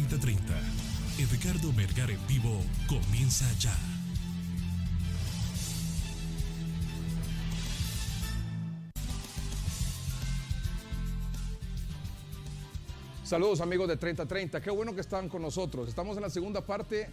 3030. Edgardo Melgar en vivo comienza ya. Saludos amigos de 3030, qué bueno que están con nosotros. Estamos en la segunda parte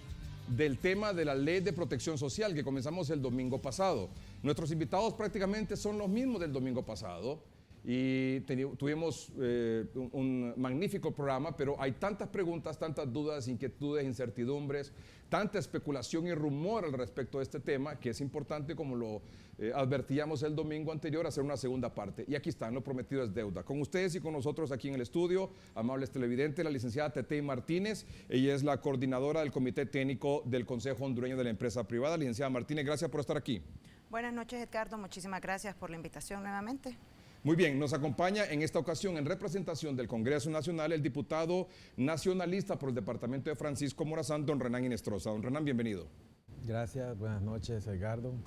del tema de la Ley de Protección Social que comenzamos el domingo pasado. Nuestros invitados prácticamente son los mismos del domingo pasado y tuvimos un magnífico programa, pero hay tantas preguntas, tantas dudas, inquietudes, incertidumbres, tanta especulación y rumor al respecto de este tema que es importante, como lo advertíamos el domingo anterior, hacer una segunda parte. Y aquí están, lo prometido es deuda. Con ustedes y con nosotros aquí en el estudio, amables televidentes, la licenciada Tetey Martínez. Ella es la coordinadora del Comité Técnico del Consejo Hondureño de la Empresa Privada. Licenciada Martínez, gracias por estar aquí. Buenas noches, Edgardo. Muchísimas gracias por la invitación nuevamente. Muy bien, nos acompaña en esta ocasión en representación del Congreso Nacional el diputado nacionalista por el departamento de Francisco Morazán, don Renán Inestrosa. Don Renán, bienvenido. Gracias, buenas noches, Edgardo. Un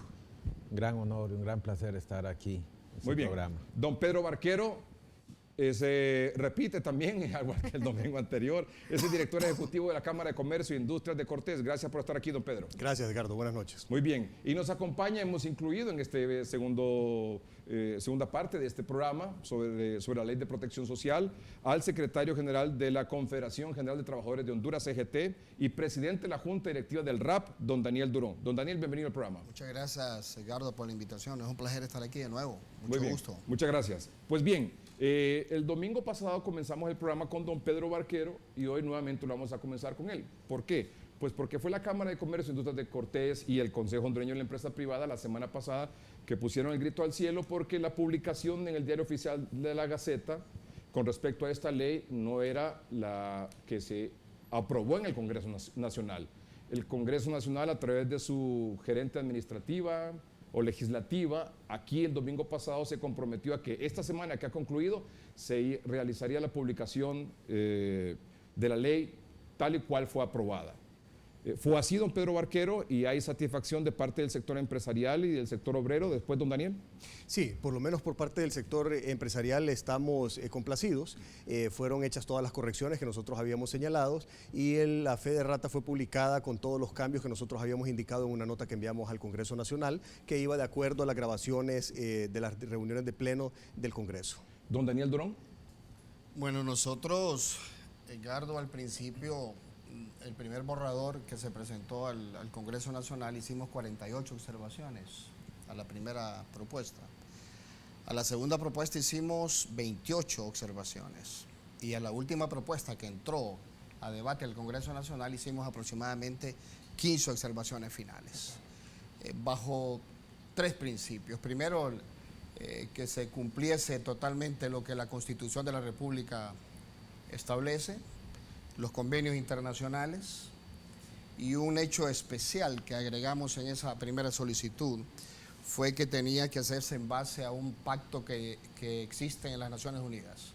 gran honor y un gran placer estar aquí en Muy su bien. programa. Don Pedro Barquero, se repite también, igual que el domingo anterior, es el director ejecutivo de la Cámara de Comercio e Industrias de Cortés. Gracias por estar aquí, don Pedro. Gracias, Edgardo. Buenas noches. Muy bien. Y nos acompaña, hemos incluido en este segunda parte de este programa sobre la Ley de Protección Social al secretario general de la Confederación General de Trabajadores de Honduras, CGT, y presidente de la Junta Directiva del RAP, don Daniel Durón. Don Daniel, bienvenido al programa. Muchas gracias, Edgardo, por la invitación. Es un placer estar aquí de nuevo. Muy bien. Gusto. Muchas gracias. Pues bien, el domingo pasado comenzamos el programa con don Pedro Barquero y hoy nuevamente lo vamos a comenzar con él. ¿Por qué? Pues porque fue la Cámara de Comercio e Industrias de Cortés y el Consejo Hondureño de la Empresa Privada la semana pasada que pusieron el grito al cielo porque la publicación en el Diario Oficial de la Gaceta con respecto a esta ley no era la que se aprobó en el Congreso Nacional. El Congreso Nacional, a través de su gerente administrativa o legislativa, aquí el domingo pasado se comprometió a que esta semana que ha concluido se realizaría la publicación de la ley tal y cual fue aprobada. Fue así, don Pedro Barquero, y hay satisfacción de parte del sector empresarial y del sector obrero. Después, don Daniel. Sí, por lo menos por parte del sector empresarial estamos complacidos. Fueron hechas todas las correcciones que nosotros habíamos señalado y la fe de rata fue publicada con todos los cambios que nosotros habíamos indicado en una nota que enviamos al Congreso Nacional, que iba de acuerdo a las grabaciones de las reuniones de pleno del Congreso. Don Daniel Durón. Bueno, nosotros, Edgardo, al principio, el primer borrador que se presentó al Congreso Nacional, hicimos 48 observaciones a la primera propuesta. A la segunda propuesta hicimos 28 observaciones y a la última propuesta que entró a debate al Congreso Nacional hicimos aproximadamente 15 observaciones finales, bajo tres principios. Primero, que se cumpliese totalmente lo que la Constitución de la República establece, los convenios internacionales, y un hecho especial que agregamos en esa primera solicitud fue que tenía que hacerse en base a un pacto que existe en las Naciones Unidas,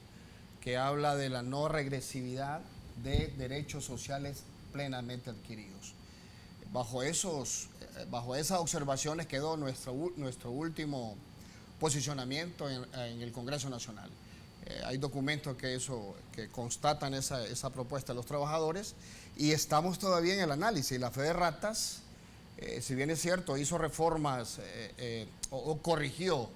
que habla de la no regresividad de derechos sociales plenamente adquiridos. Bajo esas observaciones quedó nuestro último posicionamiento en el Congreso Nacional. Hay documentos que constatan esa propuesta de los trabajadores y estamos todavía en el análisis. La fe de ratas, si bien es cierto, hizo reformas o corrigió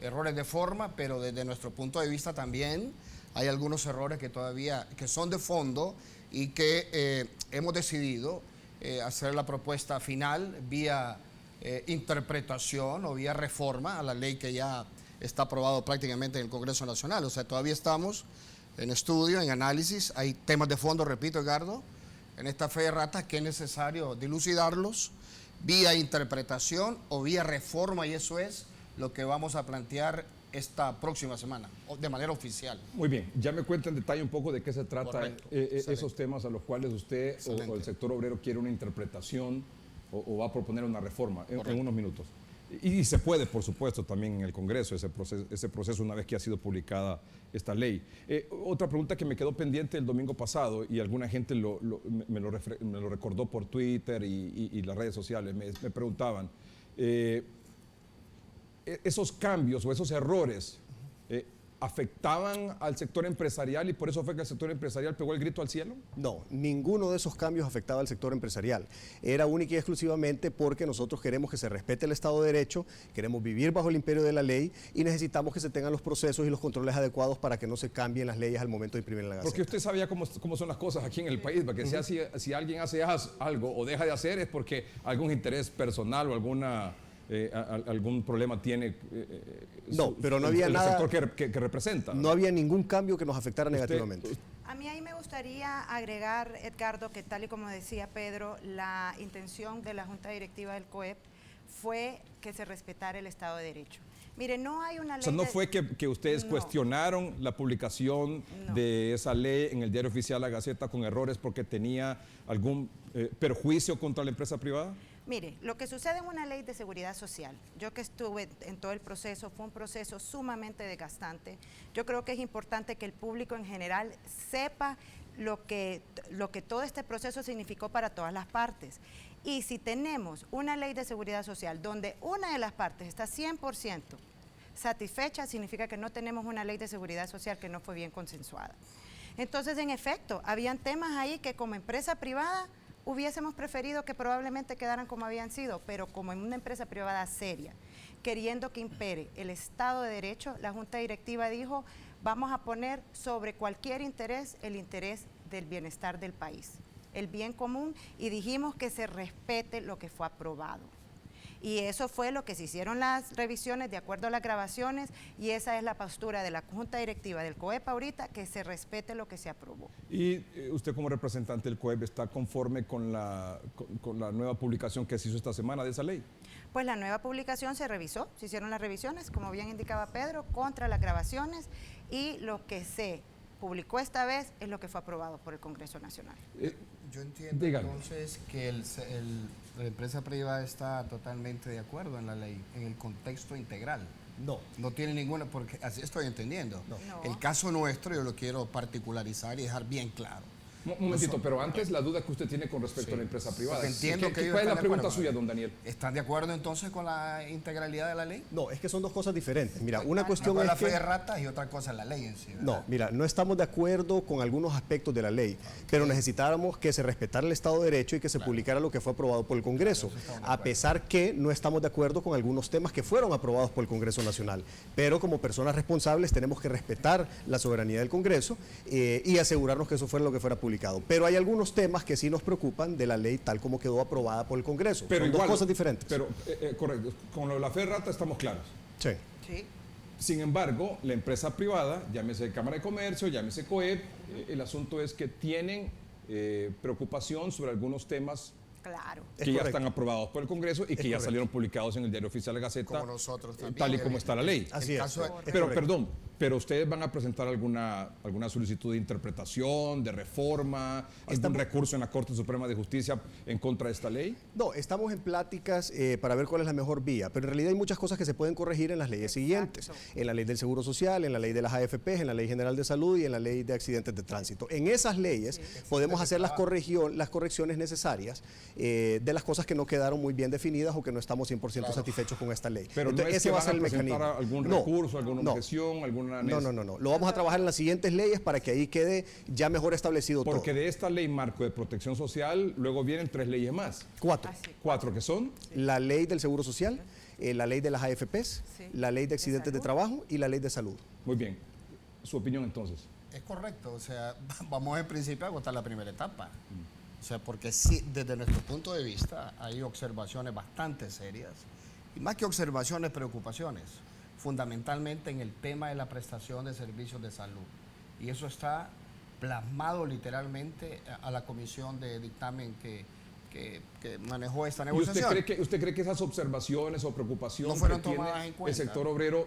errores de forma, pero desde nuestro punto de vista también hay algunos errores que son de fondo y que hemos decidido hacer la propuesta final vía interpretación o vía reforma a la ley que ya está aprobado prácticamente en el Congreso Nacional. O sea, todavía estamos en estudio, en análisis. Hay temas de fondo, repito, Edgardo, en esta fe de ratas que es necesario dilucidarlos vía interpretación o vía reforma, y eso es lo que vamos a plantear esta próxima semana, de manera oficial. Muy bien, ya me cuenta en detalle un poco de qué se trata esos temas a los cuales usted o el sector obrero quiere una interpretación o va a proponer una reforma en unos minutos. Y se puede, por supuesto, también en el Congreso ese proceso una vez que ha sido publicada esta ley. Otra pregunta que me quedó pendiente el domingo pasado y alguna gente me lo recordó por Twitter y las redes sociales, me preguntaban, esos cambios o esos errores afectaban al sector empresarial y por eso fue que el sector empresarial pegó el grito al cielo? No, ninguno de esos cambios afectaba al sector empresarial. Era única y exclusivamente porque nosotros queremos que se respete el Estado de Derecho, queremos vivir bajo el imperio de la ley y necesitamos que se tengan los procesos y los controles adecuados para que no se cambien las leyes al momento de imprimir en la Gaceta. Porque usted sabía cómo son las cosas aquí en el país, porque si alguien hace algo o deja de hacer es porque algún interés personal o algún problema tiene no, pero no había el nada, sector que representa. No había ningún cambio que nos afectara negativamente. A mí ahí me gustaría agregar, Edgardo, que tal y como decía Pedro, la intención de la Junta Directiva del COEP fue que se respetara el Estado de Derecho. Mire, no hay una ley... O sea, no fue que ustedes cuestionaron la publicación de esa ley en el Diario Oficial La Gaceta con errores porque tenía algún perjuicio contra la empresa privada. Mire, lo que sucede en una ley de seguridad social, yo que estuve en todo el proceso, fue un proceso sumamente desgastante. Yo creo que es importante que el público en general sepa lo que todo este proceso significó para todas las partes. Y si tenemos una ley de seguridad social donde una de las partes está 100% satisfecha, significa que no tenemos una ley de seguridad social que no fue bien consensuada. Entonces, en efecto, habían temas ahí que como empresa privada hubiésemos preferido que probablemente quedaran como habían sido, pero como en una empresa privada seria, queriendo que impere el Estado de Derecho, la Junta Directiva dijo, vamos a poner sobre cualquier interés el interés del bienestar del país, el bien común, y dijimos que se respete lo que fue aprobado. Y eso fue lo que se hicieron las revisiones de acuerdo a las grabaciones y esa es la postura de la Junta Directiva del COEP ahorita, que se respete lo que se aprobó. ¿Y usted como representante del COEP está conforme con la nueva publicación que se hizo esta semana de esa ley? Pues la nueva publicación se revisó, se hicieron las revisiones, como bien indicaba Pedro, contra las grabaciones y lo que se publicó esta vez es lo que fue aprobado por el Congreso Nacional. Yo entiendo entonces que la empresa privada está totalmente de acuerdo en la ley, en el contexto integral. No tiene ninguna, porque así estoy entendiendo. No. El caso nuestro yo lo quiero particularizar y dejar bien claro. Un momentito, pero antes la duda que usted tiene con respecto a la empresa privada. Entiendo que ¿Cuál es la pregunta suya, don Daniel? ¿Están de acuerdo entonces con la integralidad de la ley? No, es que son dos cosas diferentes. Mira, una cuestión es la que... fe de ratas y otra cosa es la ley en sí, ¿verdad? No, mira, no estamos de acuerdo con algunos aspectos de la ley, pero necesitáramos que se respetara el Estado de Derecho y que se publicara lo que fue aprobado por el Congreso, a pesar que no estamos de acuerdo con algunos temas que fueron aprobados por el Congreso Nacional. Pero como personas responsables tenemos que respetar la soberanía del Congreso y asegurarnos que eso fuera lo que fuera publicado. Pero hay algunos temas que sí nos preocupan de la ley tal como quedó aprobada por el Congreso. Pero son igual, dos cosas diferentes. Pero, correcto, con lo de la fe de rata estamos claros. Sí. Sí. Sin embargo, la empresa privada, llámese Cámara de Comercio, llámese COEP, el asunto es que tienen preocupación sobre algunos temas Claro. que ya están aprobados por el Congreso y que ya salieron publicados en el Diario Oficial de la Gaceta, Como nosotros también. tal y como está la ley. Así es. Pero, perdón, pero ustedes van a presentar alguna solicitud de interpretación, de reforma, algún recurso en la Corte Suprema de Justicia en contra de esta ley. No, estamos en pláticas para ver cuál es la mejor vía, pero en realidad hay muchas cosas que se pueden corregir en las leyes siguientes, en la ley del Seguro Social, en la ley de las AFPs, en la ley general de salud y en la ley de accidentes de tránsito. En esas leyes podemos hacer las correcciones necesarias de las cosas que no quedaron muy bien definidas o que no estamos 100% satisfechos con esta ley. Pero entonces, no es ese que va a van ser a el presentar mecanismo. algún recurso, alguna objeción, alguna... No. Lo vamos a trabajar en las siguientes leyes para que ahí quede ya mejor establecido todo. Porque de esta ley marco de protección social, luego vienen 3 leyes más. 4. 4 que son... La ley del Seguro Social, la ley de las AFPs, la ley de accidentes de trabajo y la ley de salud. Muy bien. Su opinión entonces. Es correcto, o sea, vamos en principio a agotar la primera etapa. O sea, porque sí, desde nuestro punto de vista hay observaciones bastante serias, y más que observaciones, preocupaciones, fundamentalmente en el tema de la prestación de servicios de salud. Y eso está plasmado literalmente a la comisión de dictamen que manejó esta negociación. ¿Y usted cree que esas observaciones o preocupaciones no fueron que tiene tomadas en cuenta? El sector obrero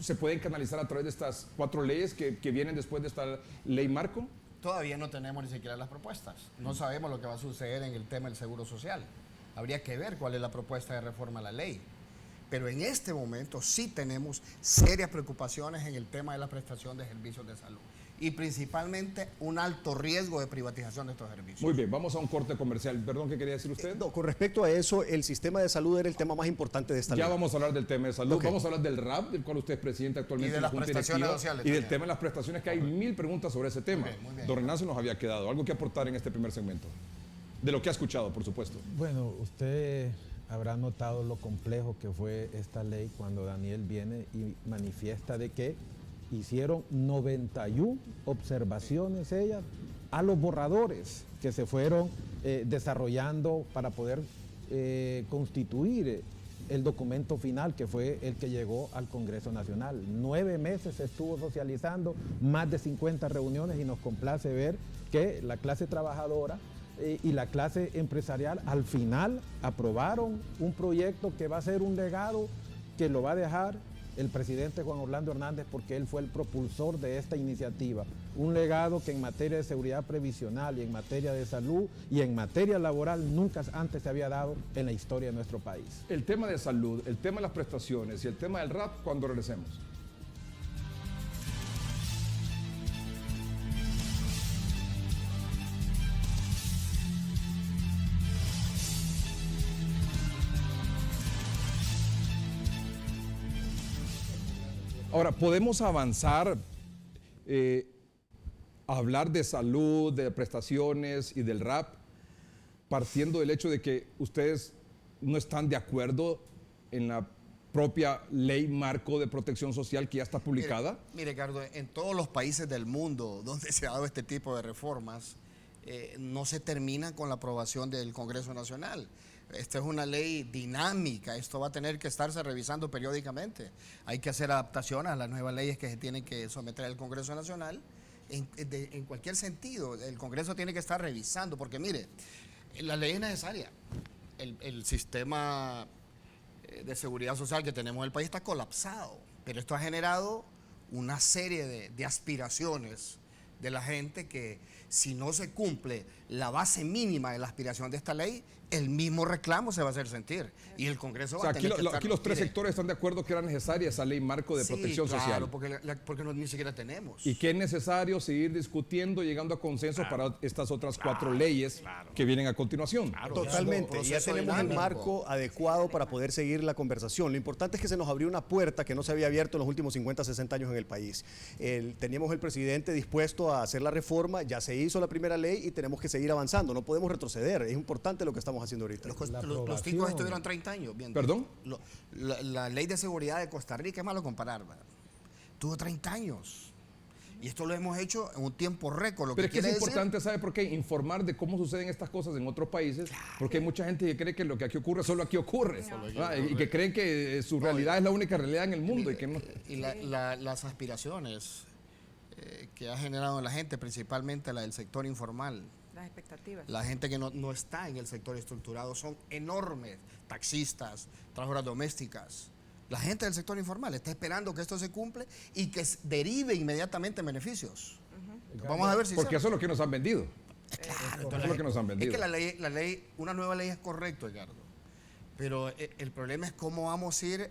se pueden canalizar a través de estas 4 leyes que vienen después de esta ley marco? Todavía no tenemos ni siquiera las propuestas. No sabemos lo que va a suceder en el tema del Seguro Social. Habría que ver cuál es la propuesta de reforma a la ley. Pero en este momento sí tenemos serias preocupaciones en el tema de la prestación de servicios de salud. y principalmente un alto riesgo de privatización de estos servicios. Muy bien, vamos a un corte comercial. Perdón, ¿qué quería decir usted? No, con respecto a eso, el sistema de salud era el tema más importante de esta ley. Ya vamos a hablar del tema de salud, Ok. vamos a hablar del RAP, del cual usted es presidente actualmente Y de en la las Junta prestaciones Directiva, sociales y del también. tema de las prestaciones, que hay 1000 preguntas sobre ese tema. Muy bien. Don Renan se nos había quedado. ¿Algo que aportar en este primer segmento? De lo que ha escuchado, por supuesto. Bueno, usted habrá notado lo complejo que fue esta ley cuando Daniel viene y manifiesta de que hicieron 91 observaciones ellas a los borradores que se fueron desarrollando para poder constituir el documento final, que fue el que llegó al Congreso Nacional. 9 meses se estuvo socializando, más de 50 reuniones, y nos complace ver que la clase trabajadora y la clase empresarial al final aprobaron un proyecto que va a ser un legado que lo va a dejar el presidente Juan Orlando Hernández, porque él fue el propulsor de esta iniciativa. Un legado que en materia de seguridad previsional y en materia de salud y en materia laboral nunca antes se había dado en la historia de nuestro país. El tema de salud, el tema de las prestaciones y el tema del RAP, cuando regresemos. Ahora, podemos avanzar, hablar de salud, de prestaciones y del RAP, partiendo del hecho de que ustedes no están de acuerdo en la propia ley marco de protección social que ya está publicada. Mire, Ricardo, en todos los países del mundo donde se ha dado este tipo de reformas, no se termina con la aprobación del Congreso Nacional. Esta es una ley dinámica, esto va a tener que estarse revisando periódicamente. Hay que hacer adaptaciones a las nuevas leyes que se tienen que someter al Congreso Nacional. En cualquier sentido, el Congreso tiene que estar revisando, porque mire, la ley es necesaria. El sistema de seguridad social que tenemos en el país está colapsado, pero esto ha generado una serie de aspiraciones de la gente que, si no se cumple la base mínima de la aspiración de esta ley, el mismo reclamo se va a hacer sentir y el Congreso O va sea, a tener que estar... aquí los tres Mire, sectores están de acuerdo que era necesaria esa ley marco de sí, protección claro, social. porque ni siquiera tenemos. Y que es necesario seguir discutiendo, llegando a consensos para estas otras 4 leyes que vienen a continuación. Totalmente, ya proceso tenemos el dinámico. marco adecuado para poder seguir la conversación. Lo importante es que se nos abrió una puerta que no se había abierto en los últimos 50, 60 años en el país. Teníamos el presidente dispuesto a hacer la reforma, ya se hizo la primera ley y tenemos que seguir avanzando, no podemos retroceder, es importante lo que estamos haciendo ahorita. Los ticos estuvieron 30 años viendo. ¿Perdón? La ley de seguridad de Costa Rica, es malo comparar, ¿verdad? Tuvo 30 años. Y esto lo hemos hecho en un tiempo récord. Pero es que es importante, ¿sabe por qué? Informar de cómo suceden estas cosas en otros países, porque hay mucha gente que cree que lo que aquí ocurre solo aquí ocurre, ¿verdad? Y que creen que su realidad es la única realidad en el mundo. Y las aspiraciones que ha generado en la gente, principalmente la del sector informal, Las expectativas. la gente que no está en el sector estructurado, son enormes. Taxistas, trabajadoras domésticas. La gente del sector informal está esperando que esto se cumple y que derive inmediatamente en beneficios. Vamos a ver si Porque eso es lo que nos han vendido. Claro, Eso es lo que nos han vendido. Es que la ley, una nueva ley es correcto, Edgardo. Pero el problema es cómo vamos a ir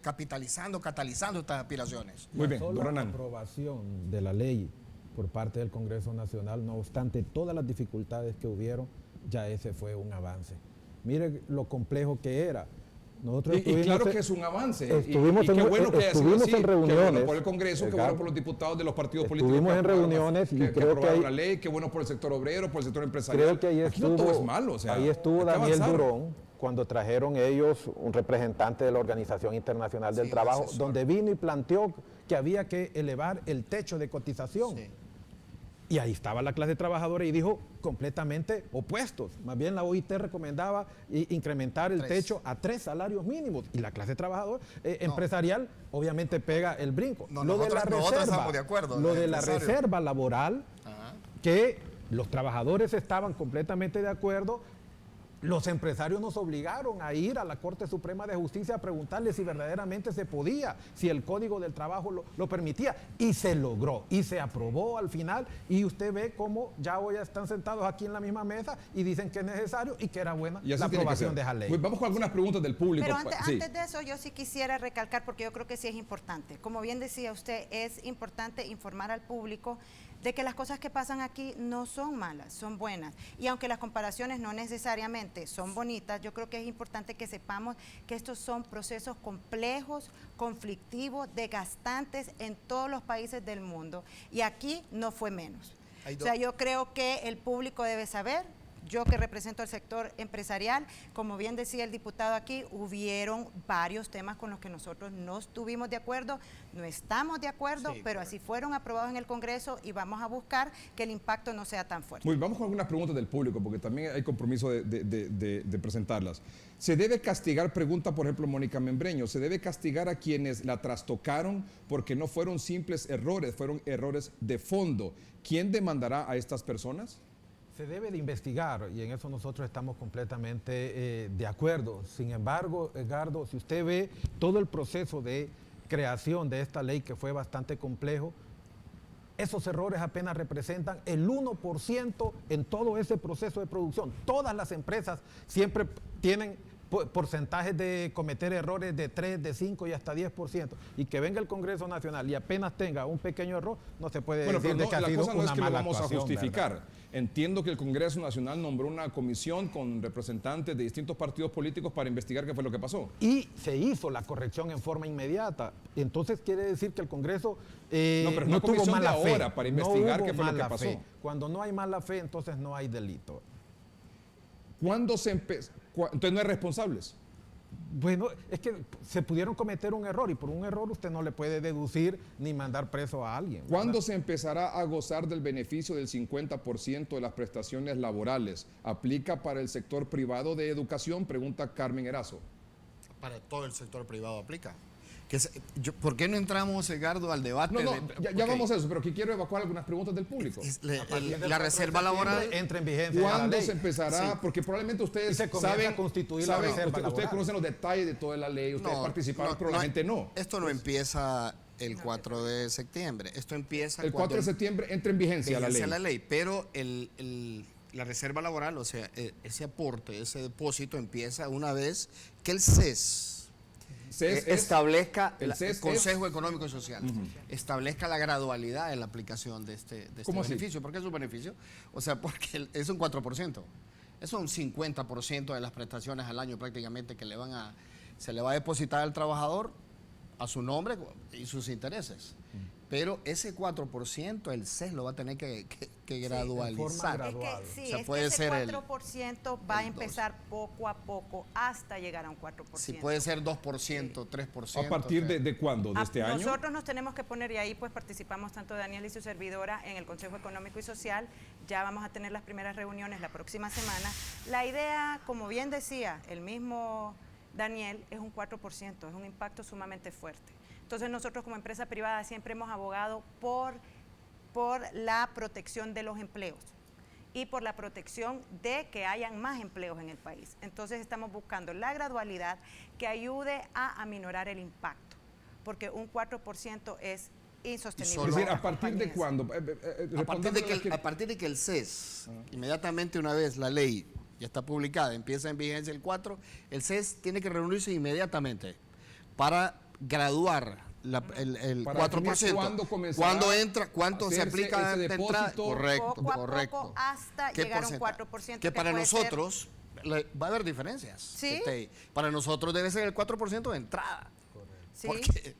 catalizando estas aspiraciones. Muy bien, La don sola Renan. aprobación de la ley por parte del Congreso Nacional, no obstante todas las dificultades que hubieron, ya ese fue un avance. Mire lo complejo que era. Nosotros Y claro estuvimos- que es un avance. estuvimos y qué en- bueno que haya sido estuvimos así. en Qué reuniones, bueno por el Congreso, qué bueno Edgardo. por los diputados de los partidos políticos. Estuvimos que en aprobaron reuniones y que creo que aprobaron ahí- la ley, qué bueno por el sector obrero, por el sector empresarial. Creo que ahí Aquí no estuvo, todo es malo. O sea, ahí estuvo hay que Daniel avanzar. Durón cuando trajeron ellos un representante de la Organización Internacional del Sí, Trabajo, asesor. donde vino y planteó que había que elevar el techo de cotización. Sí. Y ahí estaba la clase trabajadora y dijo completamente opuestos. Más bien la OIT recomendaba incrementar el 3. techo a 3 salarios mínimos. Y la clase trabajadora empresarial obviamente pega el brinco. No, nosotros estamos de acuerdo, Lo los de la empresarios. reserva laboral, Ajá. que los trabajadores estaban completamente de acuerdo, Los empresarios nos obligaron a ir a la Corte Suprema de Justicia a preguntarle si verdaderamente se podía, si el Código del Trabajo lo permitía, y se logró, y se aprobó al final, y usted ve cómo ya hoy están sentados aquí en la misma mesa y dicen que es necesario y que era buena Y así la tiene que aprobación ser. de esa ley. Pues vamos con algunas preguntas del público. Pero Sí. antes de eso, yo sí quisiera recalcar, porque yo creo que sí es importante. Como bien decía usted, es importante informar al público de que las cosas que pasan aquí no son malas, son buenas. Y aunque las comparaciones no necesariamente son bonitas, yo creo que es importante que sepamos que estos son procesos complejos, conflictivos, desgastantes en todos los países del mundo. Y aquí no fue menos. O sea, yo creo que el público debe saber. Yo que represento al sector empresarial, como bien decía el diputado aquí, hubieron varios temas con los que nosotros no estuvimos de acuerdo, no estamos de acuerdo, Sí, pero así fueron aprobados en el Congreso y vamos a buscar que el impacto no sea tan fuerte. Muy bien, vamos con algunas preguntas del público, porque también hay compromiso de presentarlas. ¿Se debe castigar, pregunta por ejemplo Mónica Membreño, se debe castigar a quienes la trastocaron porque no fueron simples errores, fueron errores de fondo? ¿Quién demandará a estas personas? Se debe de investigar y en eso nosotros estamos completamente de acuerdo. Sin embargo, Edgardo, si usted ve todo el proceso de creación de esta ley que fue bastante complejo, esos errores apenas representan el 1% en todo ese proceso de producción. Todas las empresas siempre tienen porcentajes de cometer errores de 3, de 5 y hasta 10%. Y que venga el Congreso Nacional y apenas tenga un pequeño error, no se puede Bueno, decir pero de que ha la sido cosa no es una que lo mala vamos a actuación, justificar. ¿verdad? Entiendo que el Congreso Nacional nombró una comisión con representantes de distintos partidos políticos para investigar qué fue lo que pasó. Y se hizo la corrección en forma inmediata. Entonces quiere decir que el Congreso No, pero una no tuvo comisión de mala fe. ahora para investigar No hubo qué fue lo que mala pasó. fe. Cuando no hay mala fe, entonces no hay delito. ¿Cuándo se empezó? Entonces no hay responsables. Bueno, es que se pudieron cometer un error y por un error usted no le puede deducir ni mandar preso a alguien. ¿verdad? ¿Cuándo se empezará a gozar del beneficio del 50% de las prestaciones laborales? ¿Aplica para el sector privado de educación? Pregunta Carmen Erazo. Para todo el sector privado aplica. ¿Por qué no entramos, Edgardo, al debate? Ya vamos a eso, pero aquí quiero evacuar algunas preguntas del público. La reserva laboral. entra en vigencia. la ¿Cuándo ley. se empezará? Sí. Porque probablemente Y ustedes se comienza saben, a constituir la reserva ustedes laboral. conocen los detalles de toda la ley, ustedes participaron, pero la gente no. Esto no empieza el 4 de septiembre. Esto empieza El 4 de septiembre entra en vigencia la ley. Pero la reserva laboral, o sea, ese aporte, ese depósito empieza una vez que el CES establezca, el el CES Consejo Económico y Social, establezca la gradualidad en la aplicación de este ¿Cómo así? beneficio. ¿Por qué es un beneficio? O sea, porque es un 4%. Es un 50% de las prestaciones al año prácticamente que se le va a depositar al trabajador a su nombre y sus intereses. Pero ese 4% el CES lo va a tener que gradualizar. gradual. Es que, sí, O sea, es puede que ese ser el 4% va a el empezar poco a poco hasta llegar a un 4%. Si puede ser 2%, 3%. ¿A partir o sea, de cuándo? ¿De este año? Nosotros nos tenemos que poner, y ahí pues participamos tanto Daniel y su servidora en el Consejo Económico y Social. Ya vamos a tener las primeras reuniones la próxima semana. La idea, como bien decía el mismo Daniel, es un 4%, es un impacto sumamente fuerte. Entonces nosotros como empresa privada siempre hemos abogado por la protección de los empleos y por la protección de que hayan más empleos en el país. Entonces estamos buscando la gradualidad que ayude a aminorar el impacto, porque un 4% es insostenible. Es decir, para ¿a partir de compañías. cuándo? a partir de que el CES, inmediatamente una vez la ley ya está publicada, empieza en vigencia el 4, el CES tiene que reunirse inmediatamente para graduar el Para 4%. ¿cuándo comenzará ¿Cuándo entra? ¿Cuánto se hacerse aplica ese de entrada? depósito? Correcto, Poco a correcto. poco hasta ¿Qué llegar a un porcentaje? 4%. Que para puede ser- nosotros va a haber diferencias. ¿Sí? Para nosotros debe ser el 4% de entrada. Sí. Porque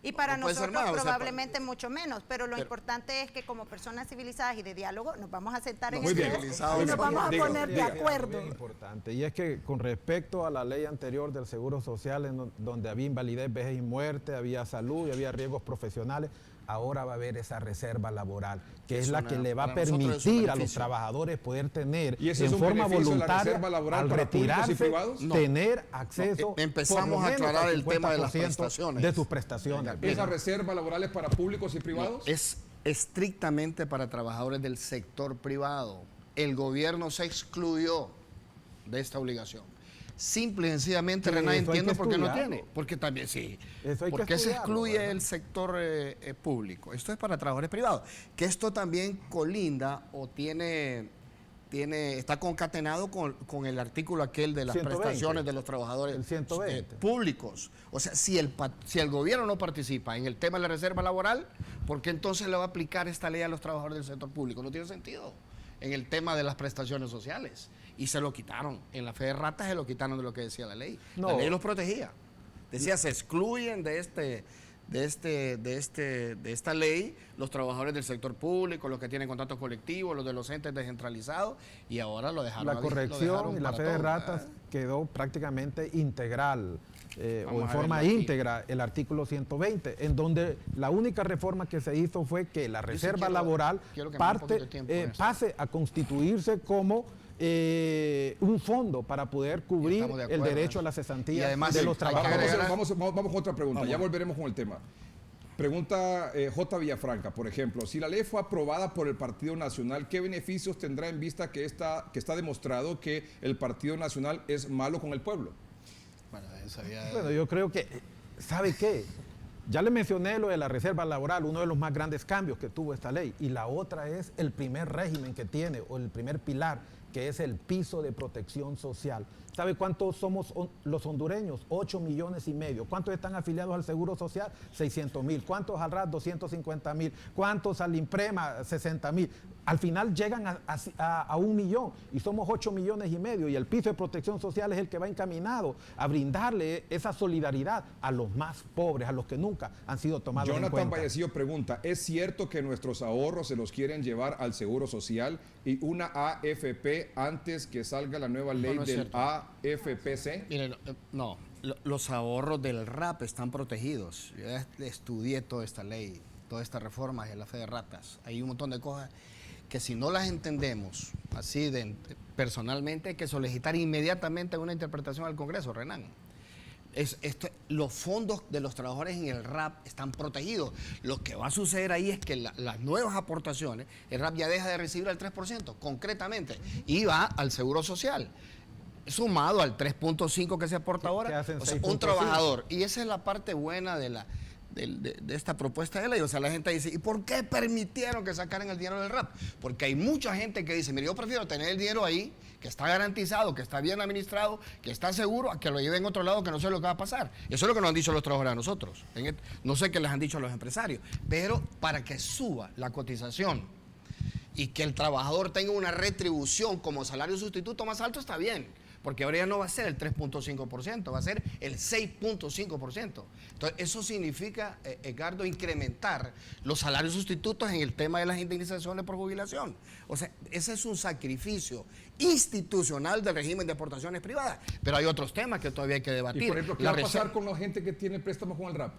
Y para no puede ser nosotros más, o sea, probablemente mucho menos, pero lo importante es que como personas civilizadas y de diálogo nos vamos a sentar en Muy el bien. diálogo Civilizados. y nos vamos a Diga, poner de diga. acuerdo. Bien importante, y es que con respecto a la ley anterior del Seguro Social, donde había invalidez, vejez y muerte, había salud y había riesgos profesionales, ahora va a haber esa reserva laboral, que es la que le va a para nosotros es un permitir a los beneficio. trabajadores poder tener ¿Y ese es en un forma beneficio de la voluntaria, reserva laboral al para públicos y retirarse, privados? No. tener acceso No, empezamos por lo a menos aclarar al el tema de las 50% prestaciones. de sus prestaciones. ¿Esa reserva laboral es para públicos y privados? es estrictamente para trabajadores del sector privado. El gobierno se excluyó de esta obligación. Simple y sencillamente, Sí, Renan, eso hay entiendo que por qué no estudiarlo. tiene. Porque también, sí. Eso hay que ¿Por qué se estudiarlo, excluye ¿verdad? el sector público? Esto es para trabajadores privados. Que esto también colinda o está concatenado con el artículo aquel de las 120. prestaciones de los trabajadores El 120. públicos. O sea, si el gobierno no participa en el tema de la reserva laboral, ¿por qué entonces le va a aplicar esta ley a los trabajadores del sector público? No tiene sentido. En el tema de las prestaciones sociales. Y se lo quitaron. En la fe de ratas se lo quitaron de lo que decía la ley. No. La ley los protegía. Decía, se excluyen de esta ley los trabajadores del sector público, los que tienen contratos colectivos, los de los entes descentralizados, y ahora lo dejaron. La lo corrección dejaron y la para fe de todo. ratas quedó prácticamente integral o Vamos en a forma verlo aquí. íntegra el artículo 120, en donde la única reforma que se hizo fue que la reserva quiero- laboral quiero que me dé un poquito de parte, tiempo en esto. pase a constituirse como un fondo para poder cubrir Estamos de el acuerdo, derecho ¿eh? a la Y cesantía además de hay los que trabajadores. agregar- Vamos con otra pregunta, ya volveremos con el tema. Pregunta J. Villafranca, por ejemplo, si la ley fue aprobada por el Partido Nacional, ¿qué beneficios tendrá en vista que está demostrado que el Partido Nacional es malo con el pueblo? Bueno, eso había- Bueno, yo creo que, ¿sabe qué? Ya le mencioné lo de la reserva laboral, uno de los más grandes cambios que tuvo esta ley, y la otra es el primer régimen que tiene, o el primer pilar, que es el piso de protección social. ¿Sabe cuántos somos los hondureños? 8,5 millones. ¿Cuántos están afiliados al Seguro Social? 600,000. ¿Cuántos al RAT? 250,000. ¿Cuántos al IMPREMA? 60,000. Al final llegan a 1 millón y somos 8,5 millones. Y el piso de protección social es el que va encaminado a brindarle esa solidaridad a los más pobres, a los que nunca han sido tomados en Jonathan cuenta. Vallecillo pregunta, ¿es cierto que nuestros ahorros se los quieren llevar al Seguro Social y una AFP antes que salga la nueva ley no es del cierto. AFPC? Miren, no, los ahorros del RAP están protegidos. Yo ya estudié toda esta ley, toda esta reforma de la fe de ratas. Hay un montón de cosas que si no las entendemos así personalmente hay que solicitar inmediatamente una interpretación al Congreso, Renan. Los fondos de los trabajadores en el RAP están protegidos. Lo que va a suceder ahí es que las nuevas aportaciones, el RAP ya deja de recibir el 3%, concretamente, y va al Seguro Social. Sumado al 3.5 que se aporta ahora, que hacen o sea, 6.5. un trabajador. Y esa es la parte buena de esta propuesta de ley. O sea, la gente dice, ¿y por qué permitieron que sacaran el dinero del RAP? Porque hay mucha gente que dice, mire, yo prefiero tener el dinero ahí, que está garantizado, que está bien administrado, que está seguro, a que lo lleven a otro lado, que no sé lo que va a pasar. Eso es lo que nos han dicho los trabajadores a nosotros. No sé qué les han dicho a los empresarios. Pero para que suba la cotización y que el trabajador tenga una retribución como salario sustituto más alto, está bien. Porque ahora ya no va a ser el 3.5%, va a ser el 6.5%. Entonces, eso significa, Edgardo, incrementar los salarios sustitutos en el tema de las indemnizaciones por jubilación. O sea, ese es un sacrificio institucional del régimen de aportaciones privadas. Pero hay otros temas que todavía hay que debatir. Y por ejemplo, ¿qué La va a pasar reserva- con la gente que tiene préstamos con el RAP?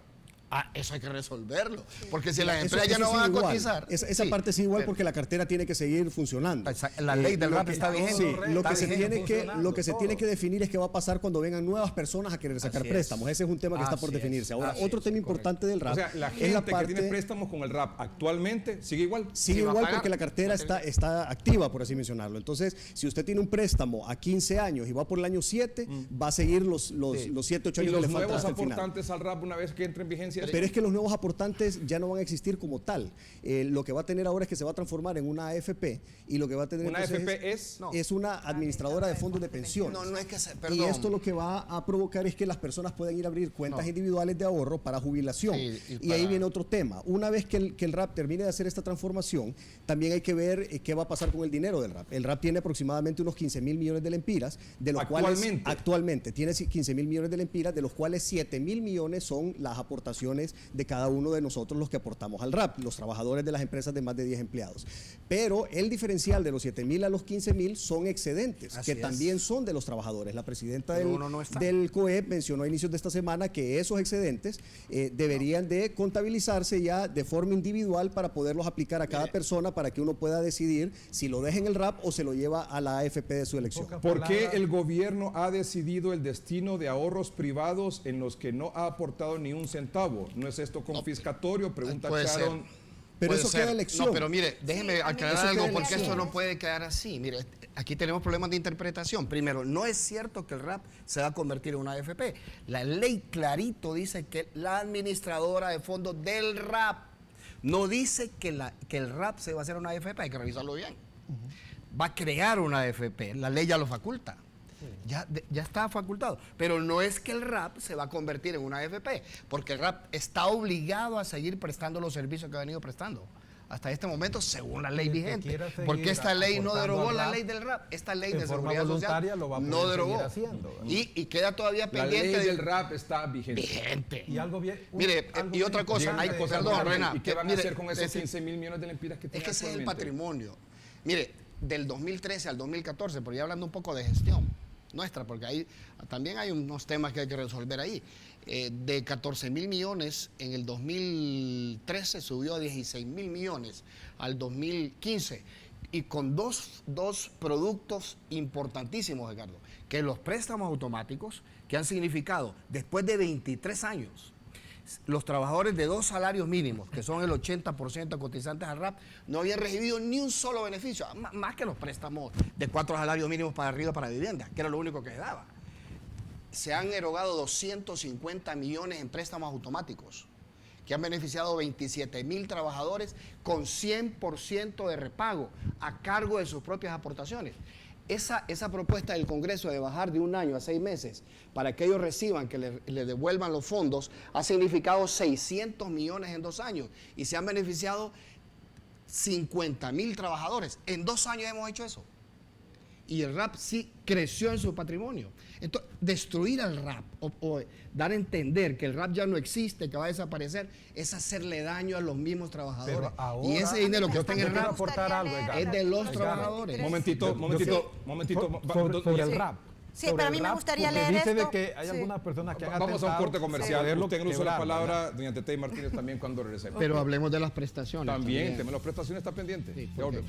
Eso hay que resolverlo. Porque si las Eso- empresas ya eso no sigue van a igual. cotizar. Esa Sí, parte sí igual pero- porque la cartera tiene que seguir funcionando. La ley del lo RAP que- está vigente. Sí, lo Está que se vigente, tiene que funcionando, lo que se todo. tiene que definir es qué va a pasar cuando vengan nuevas personas a querer sacar Así es. préstamos. Ese es un tema que está por Así es, definirse. Ahora, así otro es, tema correcto. importante del RAP O sea, la es gente la que parte tiene préstamos con el RAP actualmente sigue igual. sigue Sí, va a igual pagar. porque la cartera está activa, por así mencionarlo. Entonces, si usted tiene un préstamo a 15 años y va por el año 7, va a seguir los 7, 8 Y años que los le faltan nuevos hasta el final. aportantes al RAP una vez que entre en vigencia. Pero es que los nuevos aportantes ya no van a existir como tal. Lo que va a tener ahora es que se va a transformar en una AFP y lo que va a tener Una entonces AFP es... No. es una administradora de fondos de pensiones. No, no es que se... Y Perdón. esto lo que va a provocar es que las personas puedan ir a abrir cuentas individuales de ahorro para jubilación. Sí, y ahí viene otro tema. Una vez que el RAP termine de hacer esta transformación, también hay que ver qué va a pasar con el dinero del RAP. El RAP tiene aproximadamente unos 15,000 millones de lempiras, de los Actualmente. cuales actualmente tiene 15,000 millones de lempiras, de los cuales 7,000 millones son las aportaciones de cada uno de nosotros los que aportamos al RAP, los trabajadores de las empresas de más de 10 empleados. Pero el diferencial de los 7,000 a los 15,000 son excedentes, Así que es. también son de los trabajadores. La presidenta Pero uno no está. del COEP mencionó a inicios de esta semana que esos excedentes deberían de contabilizarse ya de forma individual para poderlos aplicar a cada persona para que uno pueda decidir si lo deja en el RAP o se lo lleva a la AFP de su elección. Pocas ¿Por qué palabras. el gobierno ha decidido el destino de ahorros privados en los que no ha aportado ni un centavo? ¿No es esto confiscatorio? Pregunta Puede ser. Sharon. Pero Puede eso ser. queda elección. No, pero mire, déjeme aclarar Eso algo queda porque elección. esto no puede quedar así. Mire, aquí tenemos problemas de interpretación. Primero, no es cierto que el RAP se va a convertir en una AFP. La ley clarito dice que la administradora de fondos del RAP, no dice que el RAP se va a hacer una AFP, hay que revisarlo bien. Va a crear una AFP, la ley ya lo faculta. Ya está facultado, pero no es que el RAP se va a convertir en una AFP, porque el RAP está obligado a seguir prestando los servicios que ha venido prestando hasta este momento según la ley vigente, porque esta ley no derogó la ley del RAP, esta ley de seguridad social no derogó y queda todavía pendiente. La ley del RAP está vigente. Y algo bien, mire, y otra cosa, perdón, Rena, ¿y qué van a hacer con esos 15.000 millones de lempiras que tienen? Es que ese es el patrimonio. Mire, del 2013 al 2014, pero ya hablando un poco de gestión nuestra, porque ahí también hay unos temas que hay que resolver ahí. De 14.000 millones en el 2013 subió a 16.000 millones al 2015 y con dos productos importantísimos, Edgardo, que los préstamos automáticos que han significado después de 23 años los trabajadores de 2 salarios mínimos, que son el 80% cotizantes al RAP, no habían recibido ni un solo beneficio, más que los préstamos de 4 salarios mínimos para arriba para vivienda, que era lo único que se daba. Se han erogado 250 millones en préstamos automáticos, que han beneficiado 27.000 trabajadores con 100% de repago a cargo de sus propias aportaciones. Esa propuesta del Congreso de bajar de 1 año a 6 meses para que ellos reciban, que le devuelvan los fondos, ha significado 600 millones en 2 años y se han beneficiado 50.000 trabajadores. En 2 años hemos hecho eso. Y el RAP sí creció en su patrimonio. Entonces, destruir al RAP o dar a entender que el RAP ya no existe, que va a desaparecer, es hacerle daño a los mismos trabajadores. Ahora, y ese dinero que está en el RAP aportar algo, es de los trabajadores. Momentito. Sobre el RAP. Sí, pero a mí me gustaría leer dice esto. de que hay algunas personas que han Vamos a un corte comercial. Sí. Usted usa la palabra, doña Tete y Martínez, también cuando regresemos. Pero hablemos de las prestaciones. También, el tema de las prestaciones está pendiente. Sí, Ya volvemos.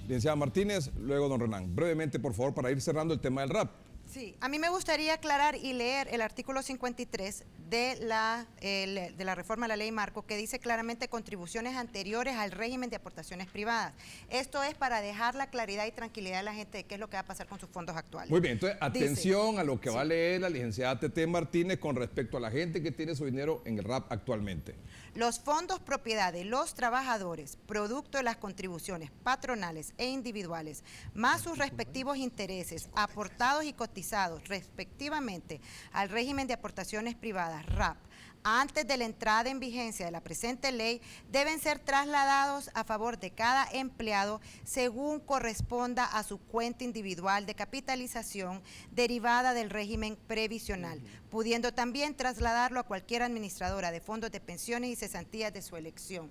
Licenciada Martínez, luego don Renan. Brevemente, por favor, para ir cerrando el tema del RAP. Sí, a mí me gustaría aclarar y leer el artículo 53 de la reforma a la ley marco, que dice claramente contribuciones anteriores al régimen de aportaciones privadas. Esto es para dejar la claridad y tranquilidad a la gente de qué es lo que va a pasar con sus fondos actuales. Muy bien, entonces atención a lo que va a leer la licenciada Tete Martínez con respecto a la gente que tiene su dinero en el RAP actualmente. Los fondos propiedad de los trabajadores, producto de las contribuciones patronales e individuales, más sus respectivos intereses aportados y cotizados respectivamente al régimen de aportaciones privadas, RAP, antes de la entrada en vigencia de la presente ley, deben ser trasladados a favor de cada empleado según corresponda a su cuenta individual de capitalización derivada del régimen previsional, pudiendo también trasladarlo a cualquier administradora de fondos de pensiones y cesantías de su elección.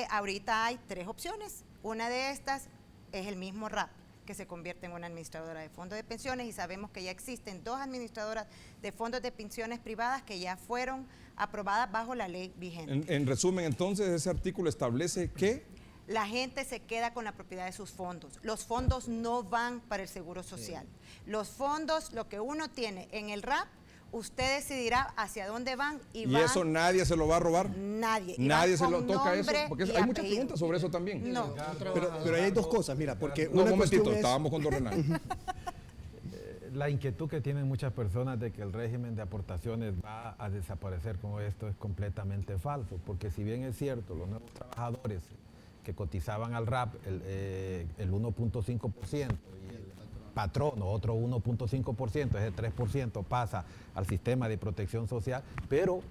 Ahorita hay 3 opciones. Una de estas es el mismo RAP, que se convierte en una administradora de fondos de pensiones, y sabemos que ya existen 2 administradoras de fondos de pensiones privadas que ya fueron aprobadas bajo la ley vigente. En resumen, entonces, ese artículo establece que la gente se queda con la propiedad de sus fondos. Los fondos no van para el Seguro Social. Los fondos, lo que uno tiene en el RAP, usted decidirá hacia dónde van ¿Y eso nadie se lo va a robar? Nadie. Nadie se lo toca eso, porque hay muchas preguntas sobre eso también. No. Pero hay 2 cosas, mira, porque No, una un momentito, cuestión es... estábamos con don Renan. La inquietud que tienen muchas personas de que el régimen de aportaciones va a desaparecer con esto es completamente falso, porque si bien es cierto, los nuevos trabajadores que cotizaban al RAP el 1.5% y el patrono otro 1.5%, ese 3% pasa al sistema de protección social, pero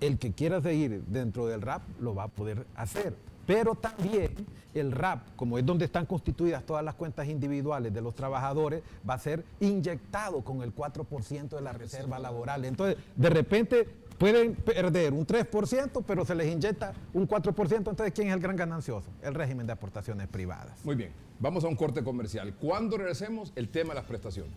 el que quiera seguir dentro del RAP lo va a poder hacer. Pero también el RAP, como es donde están constituidas todas las cuentas individuales de los trabajadores, va a ser inyectado con el 4% de la reserva laboral. Entonces, de repente pueden perder un 3%, pero se les inyecta un 4%. Entonces, ¿quién es el gran ganancioso? El régimen de aportaciones privadas. Muy bien, vamos a un corte comercial. Cuando regresemos, el tema de las prestaciones.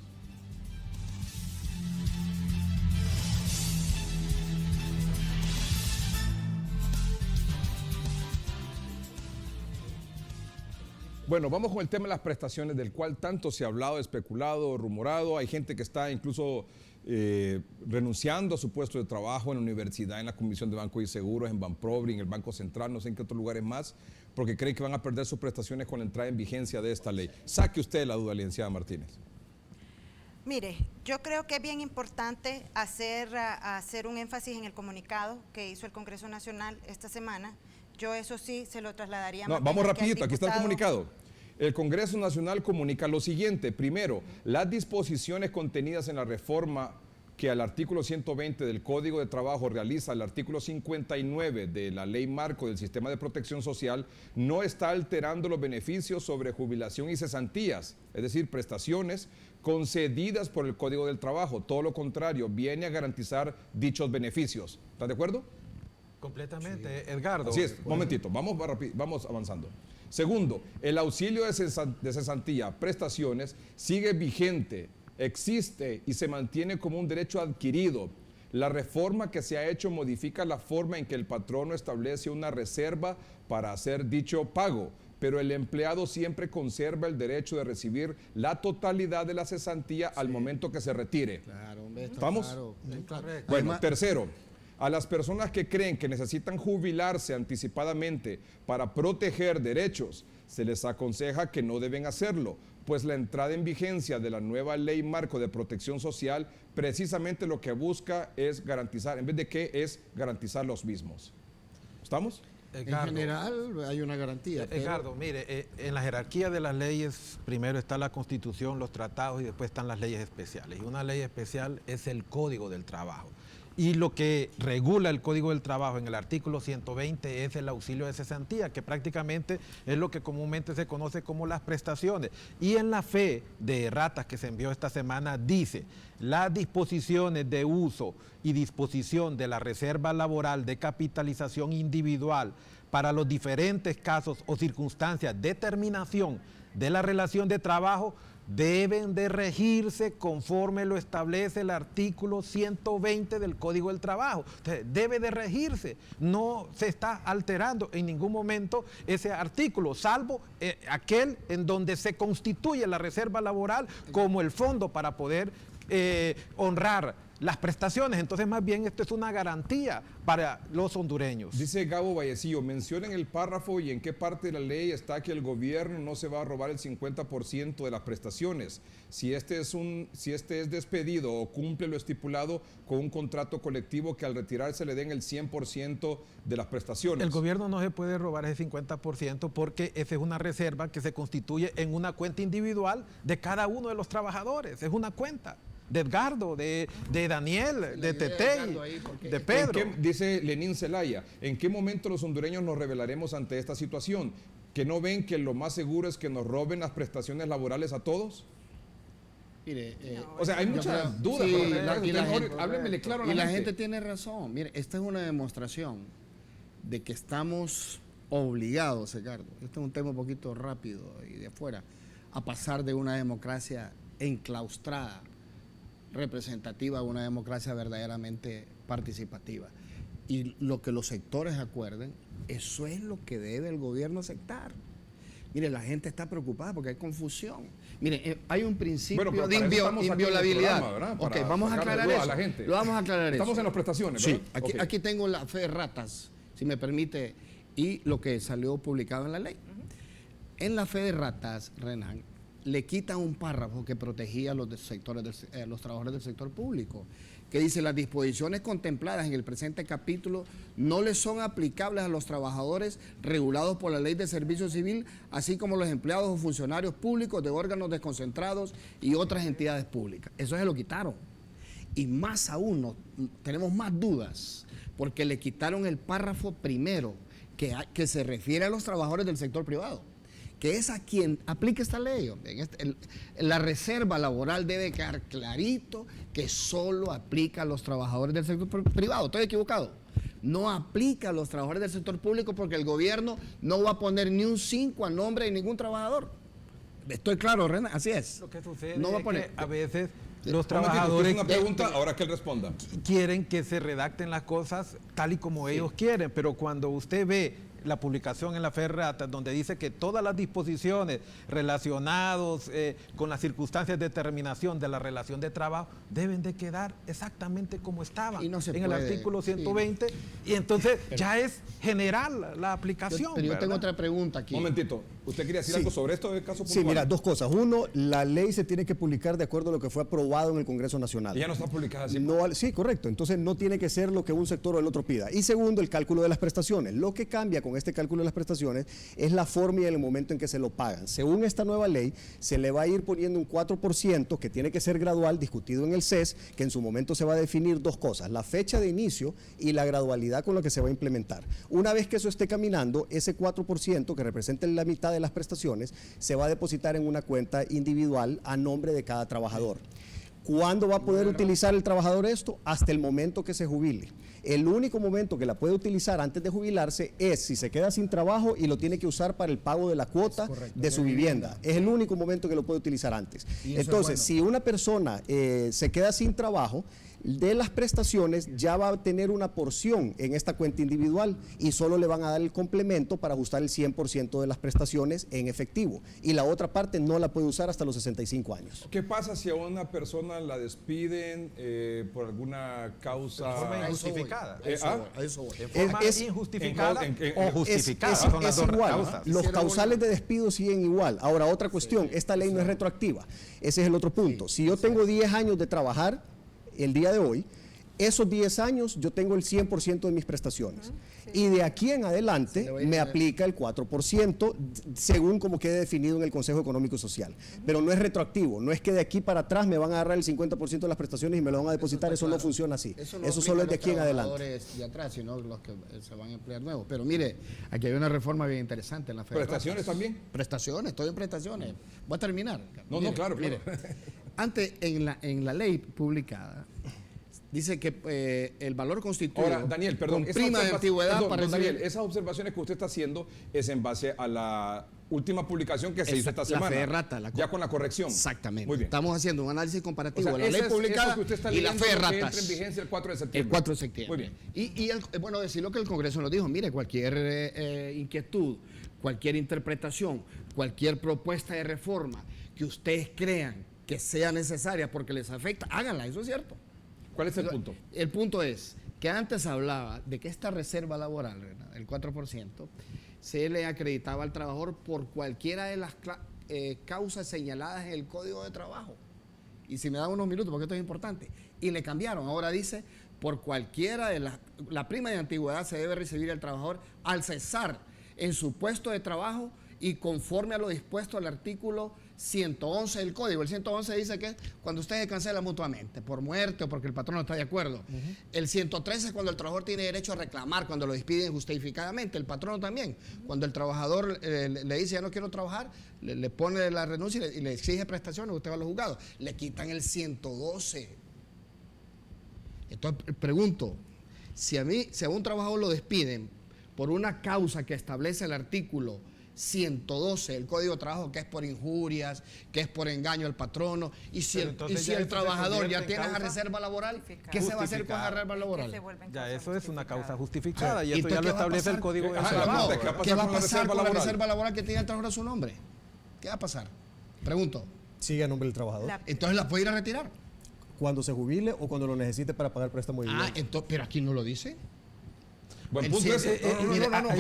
Bueno, vamos con el tema de las prestaciones, del cual tanto se ha hablado, especulado, rumorado. Hay gente que está incluso renunciando a su puesto de trabajo en la universidad, en la Comisión de Banco y Seguros, en Banprovri, en el Banco Central, no sé en qué otros lugares más, porque creen que van a perder sus prestaciones con la entrada en vigencia de esta ley. Saque usted la duda, licenciada Martínez. Mire, yo creo que es bien importante hacer un énfasis en el comunicado que hizo el Congreso Nacional esta semana. Yo eso sí se lo trasladaría. No, vamos rapidito, aquí está el comunicado. El Congreso Nacional comunica lo siguiente. Primero, las disposiciones contenidas en la reforma que al artículo 120 del Código de Trabajo realiza el artículo 59 de la Ley Marco del Sistema de Protección Social no está alterando los beneficios sobre jubilación y cesantías, es decir, prestaciones concedidas por el Código del Trabajo. Todo lo contrario, viene a garantizar dichos beneficios. ¿Estás de acuerdo? Completamente, sí. Edgardo. Así es, momentito, vamos avanzando. Segundo, el auxilio de cesantía, prestaciones, sigue vigente, existe y se mantiene como un derecho adquirido. La reforma que se ha hecho modifica la forma en que el patrono establece una reserva para hacer dicho pago, pero el empleado siempre conserva el derecho de recibir la totalidad de la cesantía al momento que se retire. Claro, hombre, ¿Estamos? Claro, Correcto. Bueno, Además, tercero, a las personas que creen que necesitan jubilarse anticipadamente para proteger derechos, se les aconseja que no deben hacerlo, pues la entrada en vigencia de la nueva Ley Marco de Protección Social precisamente lo que busca es garantizar, en vez de qué, es garantizar los mismos. ¿Estamos? Edgardo, en general hay una garantía. pero- Edgardo, mire, en la jerarquía de las leyes, primero está la Constitución, los tratados y después están las leyes especiales. Y una ley especial es el Código del Trabajo. Y lo que regula el Código del Trabajo en el artículo 120 es el auxilio de cesantía, que prácticamente es lo que comúnmente se conoce como las prestaciones. Y en la fe de ratas que se envió esta semana dice, las disposiciones de uso y disposición de la reserva laboral de capitalización individual para los diferentes casos o circunstancias de terminación de la relación de trabajo deben de regirse conforme lo establece el artículo 120 del Código del Trabajo. Entonces, debe de regirse, no se está alterando en ningún momento ese artículo, salvo aquel en donde se constituye la reserva laboral como el fondo para poder honrar las prestaciones. Entonces, más bien, esto es una garantía para los hondureños. Dice Gabo Vallecillo, mencionen el párrafo y en qué parte de la ley está que el gobierno no se va a robar el 50% de las prestaciones. Si este es despedido o cumple lo estipulado con un contrato colectivo que al retirarse le den el 100% de las prestaciones. El gobierno no se puede robar ese 50% porque esa es una reserva que se constituye en una cuenta individual de cada uno de los trabajadores. Es una cuenta de Edgardo, de Daniel, de Tetey, de Pedro. Dice Lenín Zelaya, ¿en qué momento los hondureños nos rebelaremos ante esta situación? ¿Que no ven que lo más seguro es que nos roben las prestaciones laborales a todos? Mire, O sea, hay yo muchas creo- dudas. sí, para la- arreglar. y la Mejor gente- háblemele claro a la y la gente. gente tiene razón. Mire, esta es una demostración de que estamos obligados, Edgardo, este es un tema un poquito rápido y de afuera, a pasar de una democracia enclaustrada, representativa, a una democracia verdaderamente participativa. Y lo que los sectores acuerden, eso es lo que debe el gobierno aceptar. Mire, la gente está preocupada porque hay confusión. Mire, hay un principio Bueno, pero de para eso estamos aquí en el inviolabilidad. programa, ¿verdad? Ok, Para vamos a sacarle aclarar duda eso. a la gente. Lo vamos a aclarar Estamos eso. en las prestaciones, Sí, ¿verdad? aquí, Ok. aquí tengo la fe de ratas, si me permite, y lo que salió publicado en la ley. En la fe de ratas, Renan, le quitan un párrafo que protegía a los los trabajadores del sector público, que dice: las disposiciones contempladas en el presente capítulo no le son aplicables a los trabajadores regulados por la Ley de Servicio Civil, así como los empleados o funcionarios públicos de órganos desconcentrados y otras entidades públicas. Eso se lo quitaron. Y más aún, tenemos más dudas, porque le quitaron el párrafo primero, que se refiere a los trabajadores del sector privado, que es a quien aplica esta ley. La reserva laboral debe quedar clarito que solo aplica a los trabajadores del sector privado. ¿Estoy equivocado? No aplica a los trabajadores del sector público porque el gobierno no va a poner ni un 5 a nombre de ningún trabajador. ¿Estoy claro, Renan? Así es. Lo que sucede No va a es poner. que a veces los Un momentito, trabajadores una pregunta, ahora que él responda. quieren que se redacten las cosas tal y como ellos quieren, pero cuando usted ve la publicación en la FEDERATA, donde dice que todas las disposiciones relacionadas con las circunstancias de determinación de la relación de trabajo deben de quedar exactamente como estaban Y no se en el puede, artículo sí. 120, y entonces ya es general la aplicación. Pero yo tengo ¿verdad? otra pregunta aquí. Un momentito, ¿usted quería decir Sí. algo sobre esto del caso Sí, puntual? mira, dos cosas. Uno, la ley se tiene que publicar de acuerdo a lo que fue aprobado en el Congreso Nacional. Y ya no está publicada así. No, sí, correcto. Entonces no tiene que ser lo que un sector o el otro pida. Y segundo, el cálculo de las prestaciones. Lo que cambia con este cálculo de las prestaciones es la forma y el momento en que se lo pagan. Según esta nueva ley, se le va a ir poniendo un 4% que tiene que ser gradual, discutido en el CES, que en su momento se va a definir dos cosas: la fecha de inicio y la gradualidad con la que se va a implementar. Una vez que eso esté caminando, ese 4%, que representa la mitad de las prestaciones, se va a depositar en una cuenta individual a nombre de cada trabajador. ¿Cuándo va a poder utilizar el trabajador esto? Hasta el momento que se jubile. El único momento que la puede utilizar antes de jubilarse es si se queda sin trabajo y lo tiene que usar para el pago de la cuota de su vivienda. Es el único momento que lo puede utilizar antes. Entonces, si una persona se queda sin trabajo, de las prestaciones ya va a tener una porción en esta cuenta individual y solo le van a dar el complemento para ajustar el 100% de las prestaciones en efectivo. Y la otra parte no la puede usar hasta los 65 años. ¿Qué pasa si a una persona la despiden por alguna causa? De forma A eso voy, injustificada. a eso ¿Ah? voy, a eso voy. De forma es- injustificada o Es justificada. Son las dos igual. causas. Los Hicieron causales de despido siguen igual. Ahora, otra cuestión, esta ley no es retroactiva. Ese es el otro punto. Si yo tengo 10 años de trabajar el día de hoy, esos 10 años yo tengo el 100% de mis prestaciones. Y de aquí en adelante me aplica el 4% según como quede definido en el Consejo Económico y Social. Pero no es retroactivo, no es que de aquí para atrás me van a agarrar el 50% de las prestaciones y me lo van a depositar, eso no funciona así. Eso solo es de aquí en adelante. De atrás, sino los que se van a emplear nuevos. Pero mire, aquí hay una reforma bien interesante en la FEDERATA. ¿Prestaciones también? Prestaciones, estoy en prestaciones. Voy a terminar. No, claro. Mire, antes en la ley publicada dice que el valor constituido Ahora, Daniel, perdón. con prima de antigüedad para don Daniel, recibir esas observaciones que usted está haciendo es en base a la última publicación que se hizo esta la semana. FEDERATA, ya con la corrección. Exactamente. Muy bien. Estamos haciendo un análisis O comparativo sea, de la ley eso publicada que usted está y la leyendo que FEDERATA. entra en vigencia el 4 de septiembre. El 4 de septiembre. Muy bien. Y bueno, decir lo que el Congreso nos dijo, mire, cualquier inquietud, cualquier interpretación, cualquier propuesta de reforma que ustedes crean que sea necesaria porque les afecta, háganla, eso es cierto. ¿Cuál es el punto? El punto es que antes hablaba de que esta reserva laboral, ¿verdad?, el 4%, se le acreditaba al trabajador por cualquiera de las causas señaladas en el Código de Trabajo. Y si me dan unos minutos, porque esto es importante. Y le cambiaron. Ahora dice, por cualquiera de la prima de antigüedad se debe recibir el trabajador al cesar en su puesto de trabajo y conforme a lo dispuesto al artículo 111 del Código. El 111 dice que cuando ustedes cancelan mutuamente, por muerte o porque el patrón no está de acuerdo. El 113 es cuando el trabajador tiene derecho a reclamar, cuando lo despiden justificadamente. El patrono también. Cuando el trabajador le dice ya no quiero trabajar, le pone la renuncia y le exige prestaciones, usted va a los juzgados. Le quitan el 112. Entonces pregunto, si a un trabajador lo despiden por una causa que establece el artículo 112 el Código de Trabajo, que es por injurias, que es por engaño al patrono, y si el trabajador ya tiene esa reserva laboral, ¿qué se va a hacer con esa reserva laboral? Ya eso es una causa justificada y ¿Y eso ya lo entonces qué va a establece el pasar? Código de Ajá, Trabajo. ¿qué va a pasar ¿Qué va a con la pasar reserva con la laboral? reserva laboral que tiene el trabajador a su nombre? ¿Qué va a pasar? Pregunto. Sigue a nombre del trabajador. Entonces la puede ir a retirar. Cuando se jubile o cuando lo necesite para pagar préstamo de vivienda. Entonces, pero aquí no lo dice. Buen punto ese. Yo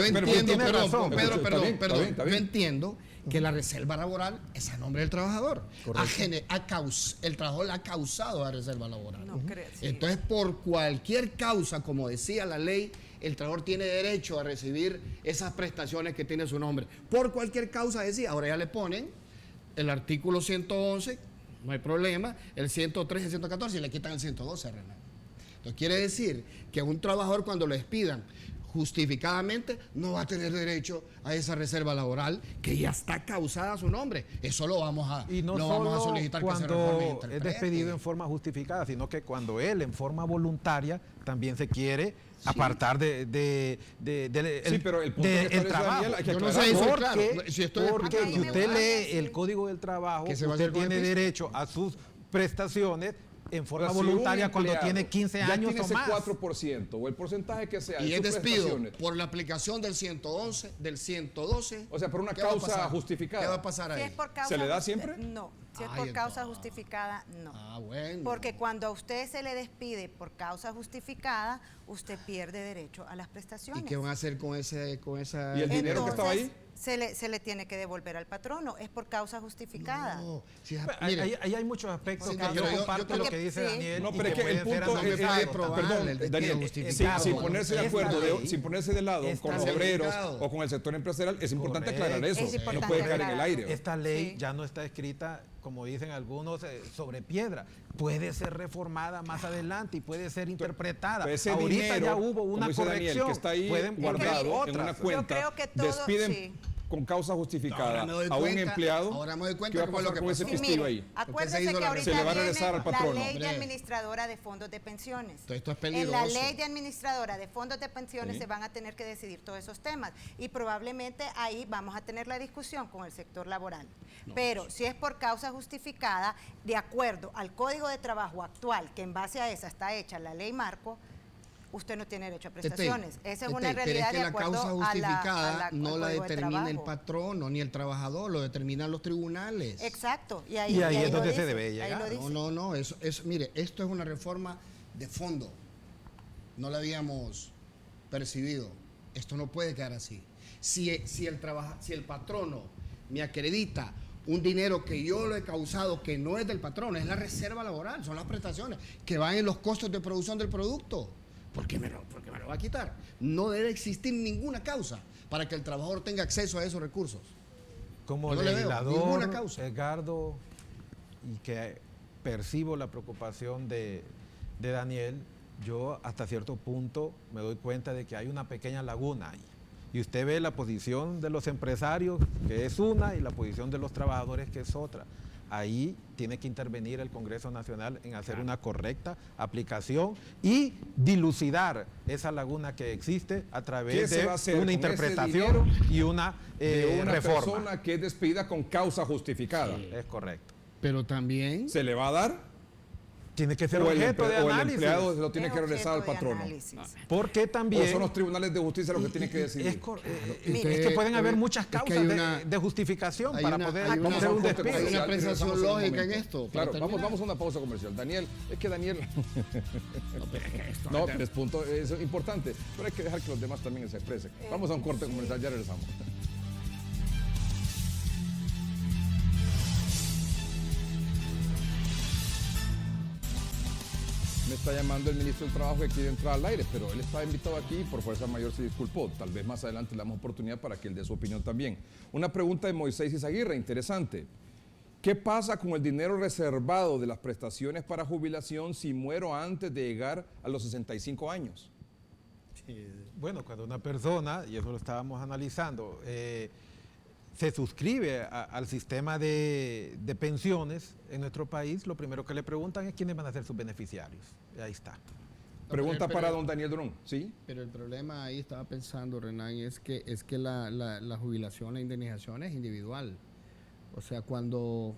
entiendo, razón. Pedro, Está bien, perdón. está Yo bien. entiendo que la reserva laboral es a nombre del trabajador. El trabajador ha causado la reserva laboral. No creo, sí. Entonces, por cualquier causa, como decía la ley, el trabajador tiene derecho a recibir esas prestaciones que tiene su nombre. Por cualquier causa, decía. Ahora ya le ponen el artículo 111, no hay problema, el 113, el 114 y le quitan el 112, Renan. Entonces quiere decir que un trabajador cuando lo despidan justificadamente no va a tener derecho a esa reserva laboral que ya está causada a su nombre. Eso lo vamos a, Y no lo solo vamos a solicitar que se reforme y cuando interprete. es despedido en forma justificada, sino que cuando él en forma voluntaria también se quiere apartar del Sí, pero el punto que establece trabajo. Daniel, hay que Yo no aclarar. sé eso, Porque, claro. Si estoy porque explicando. si usted lee el Código del Trabajo, ¿Qué se va a usted hacer con el tiene piso? derecho a sus prestaciones en forma O sea, si un voluntaria cuando empleado tiene 15 ya años tiene o ese más. 4% o el porcentaje que sea Y de es sus despido prestaciones, por la aplicación del 111, del 112. o sea, por una ¿qué va a causa pasar? justificada. ¿Qué va a pasar Si ahí? es por causa ¿Se le da siempre? No, si es Ay, por causa entonces. justificada, no. Ah, bueno. Porque cuando a usted se le despide por causa justificada, usted pierde derecho a las prestaciones. ¿Y qué van a hacer con esa? ¿Y el dinero que estaba ahí? Se le tiene que devolver al patrono, es por causa justificada. No, si es- Pues, mire, ahí hay muchos aspectos Sí, que pero yo yo comparto creo lo que que dice sí. Daniel. No, y pero es que el pueden ser punto no me puede es, probar perdón, el despido Daniel, justificado. sin ponerse de Esta acuerdo, ley- sin ponerse de lado esta con los ley- obreros Justificado. o con el sector empresarial, es importante aclarar Correcto. eso. Es No importante puede caer en el aclarar. aire. Esta ley Sí. ya no está escrita, como dicen algunos, sobre piedra. Puede ser reformada más adelante y puede ser interpretada. Pero ese Ahorita dinero, ya hubo como una dice Daniel, corrección. que está ahí Pueden poner guardado en otras. una cuenta, creo que todo- despiden sí. con causa justificada Ahora me doy a un cuenta- empleado, ahora me doy cuenta ¿qué va a que fue pasar lo que con ese pasó. Sí, pistillo mire, ahí? acuérdese Porque se hizo que la ahorita Se le va a viene regresar al la patrono. ley de Hombre. administradora de fondos de pensiones. Entonces, esto es En peligroso. la ley de administradora de fondos de pensiones Sí. se van a tener que decidir todos esos temas y probablemente ahí vamos a tener la discusión con el sector laboral. Pero si es por causa justificada, de acuerdo al Código de Trabajo actual, que en base a esa está hecha la ley marco, usted no tiene derecho a prestaciones. Esa es una Pero realidad es que de la acuerdo causa a justificada al no la Código de determina el Trabajo. patrono ni el trabajador, lo determinan los tribunales. Exacto. Y ahí es lo donde se dice, debe ahí llegar. lo dice. No, mire, esto es una reforma de fondo. No la habíamos percibido. Esto no puede quedar así. Si el patrono me acredita un dinero que yo lo he causado, que no es del patrono, es la reserva laboral, son las prestaciones que van en los costos de producción del producto. ¿Por qué me lo va a quitar? No debe existir ninguna causa para que el trabajador tenga acceso a esos recursos. Como No le veo legislador, ninguna causa. Edgardo, y que percibo la preocupación de Daniel, yo hasta cierto punto me doy cuenta de que hay una pequeña laguna ahí. Y usted ve la posición de los empresarios, que es una, y la posición de los trabajadores, que es otra. Ahí tiene que intervenir el Congreso Nacional en hacer una correcta aplicación y dilucidar esa laguna que existe a ¿Qué través se de va a hacer una con ese interpretación dinero y una, de una reforma. persona que es despedida con causa justificada? Es correcto. Pero también ¿Se le va a dar? Tiene que ser ¿O el, objeto de o el análisis. empleado se lo tiene Es que regresar al objeto de patrono? análisis. Porque ¿O también... son los tribunales de justicia los que tienen que es decidir? que pueden haber muchas es que causas hay una- de justificación hay para una- poder hay una- hacer un Corte despido. hay una comercial, apreciación regresamos en un lógica en momento. esto, para Claro, terminar. vamos a una pausa comercial. Daniel, es que Daniel... No, pero es punto, es importante. Pero hay que dejar que los demás también se expresen. Vamos a un corte comercial, ya regresamos. Me está llamando el ministro del Trabajo que quiere entrar al aire, pero él estaba invitado aquí y por fuerza mayor se disculpó. Tal vez más adelante le damos oportunidad para que él dé su opinión también. Una pregunta de Moisés Izaguirre, interesante. ¿Qué pasa con el dinero reservado de las prestaciones para jubilación si muero antes de llegar a los 65 años? Bueno, cuando una persona, y eso lo estábamos analizando, se suscribe al sistema de pensiones en nuestro país, lo primero que le preguntan es quiénes van a ser sus beneficiarios. Y ahí está. Pregunta pero- para don Daniel Durón, ¿sí? Pero el problema ahí, estaba pensando, Renan, es que la jubilación, la indemnización es individual. O sea, cuando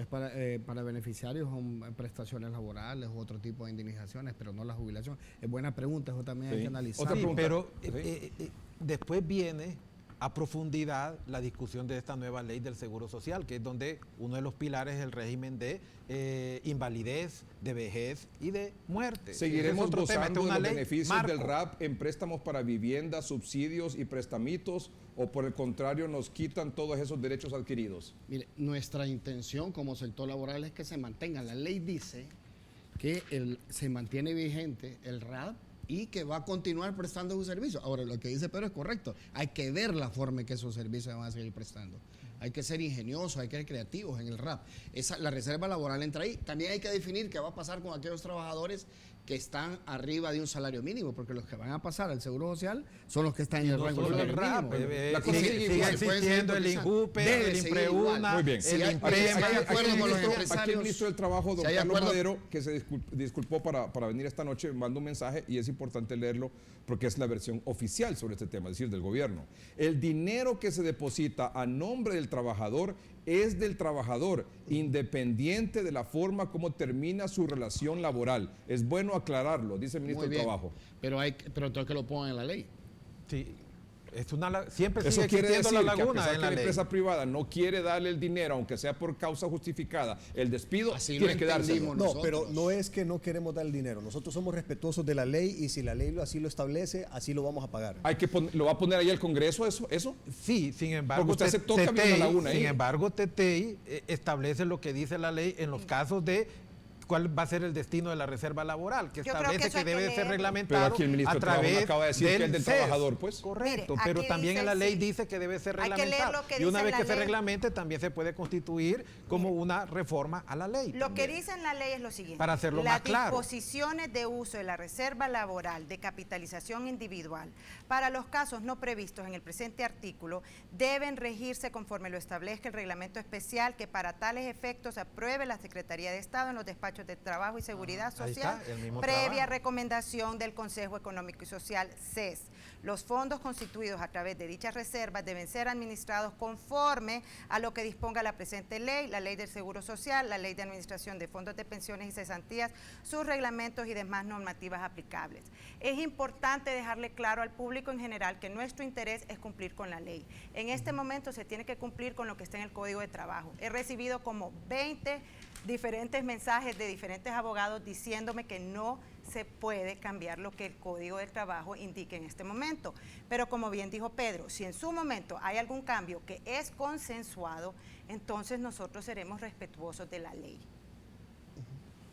es para beneficiarios son prestaciones laborales o otro tipo de indemnizaciones, pero no la jubilación. Es buena pregunta, eso también hay Sí. que analizar. Otra Sí, pregunta. pero Sí. después viene a profundidad la discusión de esta nueva ley del Seguro Social, que es donde uno de los pilares es el régimen de invalidez, de vejez y de muerte. ¿Seguiremos Es otro tema, gozando esta es de una los ley beneficios marco. del RAP en préstamos para vivienda, subsidios y prestamitos o por el contrario nos quitan todos esos derechos adquiridos? Mire, nuestra intención como sector laboral es que se mantenga. La ley dice que se mantiene vigente el RAP y que va a continuar prestando sus servicios. Ahora, lo que dice Pedro es correcto. Hay que ver la forma en que esos servicios se van a seguir prestando. Hay que ser ingeniosos, hay que ser creativos en el RAP. La reserva laboral entra ahí. También hay que definir qué va a pasar con aquellos trabajadores que están arriba de un salario mínimo, porque los que van a pasar al Seguro Social son los que están en el No rango solo del el salario RAP, mínimo. La cosa sigue sigue sigue igual. existiendo el INJUPE, Debe el seguir IMPREUNA, igual. Muy bien. el Si hay IMPREMA. acuerdo con los Aquí el empresarios, ministro del Trabajo, don si hay Carlos acuerdo- Madero, que se disculpó para venir esta noche, manda un mensaje y es importante leerlo porque es la versión oficial sobre este tema, es decir, del gobierno. El dinero que se deposita a nombre del trabajador es del trabajador, independiente de la forma como termina su relación laboral. Es bueno aclararlo, dice el ministro Muy del bien, Trabajo. pero entonces que lo pongan en la ley. Sí, siempre Eso sigue quiere existiendo decir la que a laguna pesar en que la la ley. empresa privada no quiere darle el dinero, aunque sea por causa justificada, el despido Así lo tiene que dárselo. entendimos. No, Nosotros. pero no es que no queremos dar el dinero. Nosotros somos respetuosos de la ley y si la ley así lo establece, así lo vamos a pagar. ¿Lo va a poner ahí el Congreso eso? Sí, sin embargo, Porque usted aceptó cambiar la laguna ahí. sin embargo, TTI establece lo que dice la ley en los casos de cuál va a ser el destino de la reserva laboral, que Yo creo que establece eso que hay que debe ser leerlo. reglamentado Pero aquí el ministro a del Trabajo me través acaba de decir que es del CES. trabajador, pues. Correcto, Mire, pero aquí también dice en la ley sí. dice que debe ser Hay que leer reglamentado. lo que Y dice una vez la que se ley. reglamente, también se puede constituir como una reforma a la ley. Lo que también. dice en la ley es lo siguiente. Para hacerlo las más claro. disposiciones de uso de la reserva laboral de capitalización individual para los casos no previstos en el presente artículo deben regirse conforme lo establezca el reglamento especial que para tales efectos apruebe la Secretaría de Estado en los despachos de Trabajo y Seguridad ahí Social está, el mismo previa trabajo. recomendación del Consejo Económico y Social, CES. Los fondos constituidos a través de dichas reservas deben ser administrados conforme a lo que disponga la presente ley, la ley del Seguro Social, la ley de administración de fondos de pensiones y cesantías, sus reglamentos y demás normativas aplicables. Es importante dejarle claro al público en general que nuestro interés es cumplir con la ley. En este momento se tiene que cumplir con lo que está en el Código de Trabajo. He recibido como 20 diferentes mensajes de diferentes abogados diciéndome que no se puede cambiar lo que el Código del Trabajo indique en este momento. Pero como bien dijo Pedro, si en su momento hay algún cambio que es consensuado, entonces nosotros seremos respetuosos de la ley.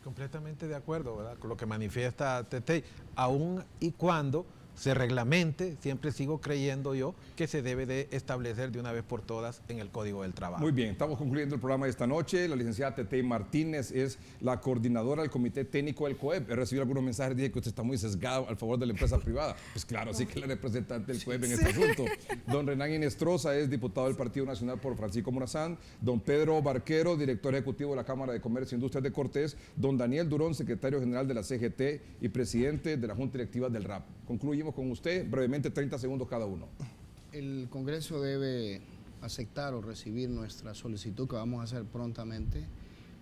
Completamente de acuerdo, ¿verdad? Con lo que manifiesta TTI, aun y cuando se reglamente, siempre sigo creyendo yo que se debe de establecer de una vez por todas en el Código del Trabajo. Muy bien, estamos concluyendo el programa de esta noche. La licenciada TTI Martínez es la coordinadora del Comité Técnico del COEP. He recibido algunos mensajes, dije que usted está muy sesgado al favor de la empresa privada. Pues claro, sí que es la representante del COEP en este asunto. Don Renan Inestrosa es diputado del Partido Nacional por Francisco Morazán. Don Pedro Barquero, director ejecutivo de la Cámara de Comercio e Industrias de Cortés. Don Daniel Durón, secretario general de la CGT y presidente de la Junta Directiva del RAP. Concluimos con usted, brevemente 30 segundos cada uno. El Congreso debe aceptar o recibir nuestra solicitud que vamos a hacer prontamente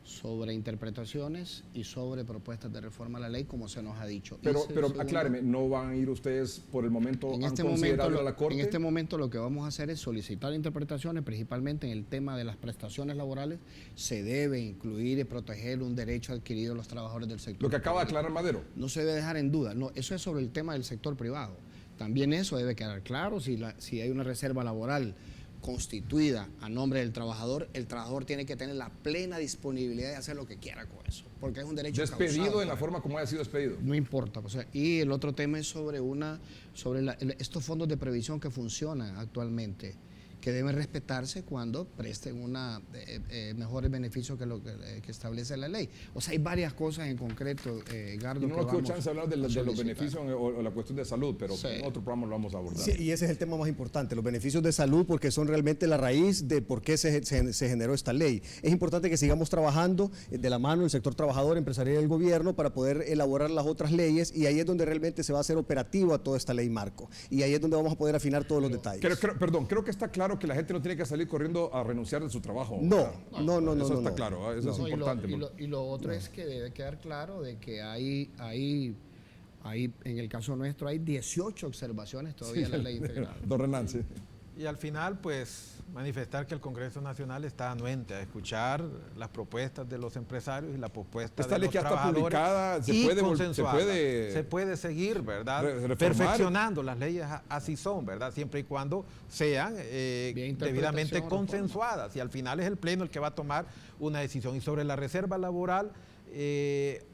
sobre interpretaciones y sobre propuestas de reforma a la ley, como se nos ha dicho. Pero segundo, acláreme, ¿no van a ir ustedes por el momento en a este considerarlo a la Corte? En este momento lo que vamos a hacer es solicitar interpretaciones, principalmente en el tema de las prestaciones laborales. Se debe incluir y proteger un derecho adquirido a los trabajadores del sector. Lo que acaba de aclarar Madero. No se debe dejar en duda. No, eso es sobre el tema del sector privado. También eso debe quedar claro. Si hay una reserva laboral constituida a nombre del trabajador, el trabajador tiene que tener la plena disponibilidad de hacer lo que quiera con eso, porque es un derecho Despedido causado en la por él. forma como haya sido despedido. No importa. O sea, y el otro tema es sobre estos fondos de previsión que funcionan actualmente, que deben respetarse cuando presten mejores beneficios que lo que establece la ley. O sea, hay varias cosas en concreto, Gardo, Y no que nos dio vamos chance de hablar de a los solicitar. beneficios o la cuestión de salud, pero Sí. en otro programa lo vamos a abordar. Sí, y ese es el tema más importante, los beneficios de salud, porque son realmente la raíz de por qué se generó esta ley. Es importante que sigamos trabajando de la mano el sector trabajador, empresarial y el gobierno para poder elaborar las otras leyes, y ahí es donde realmente se va a hacer operativa toda esta ley marco. Y ahí es donde vamos a poder afinar todos los detalles. Creo que está claro que la gente no tiene que salir corriendo a renunciar de su trabajo. No, ¿verdad? no. Eso está no. claro, eso es No, importante. y lo otro es que debe quedar claro de que hay, en el caso nuestro, hay 18 observaciones todavía en la ley integral. Don Renan, sí. Y al final, pues, manifestar que el Congreso Nacional está anuente a escuchar las propuestas de los empresarios y la propuesta Esta de ley los que ya está trabajadores publicada, se y puede consensuarla. Se puede seguir, ¿verdad? reformar. Perfeccionando las leyes, así son, ¿verdad? Siempre y cuando sean Bien, debidamente interpretación, consensuadas. Y al final es el Pleno el que va a tomar una decisión. Y sobre la reserva laboral,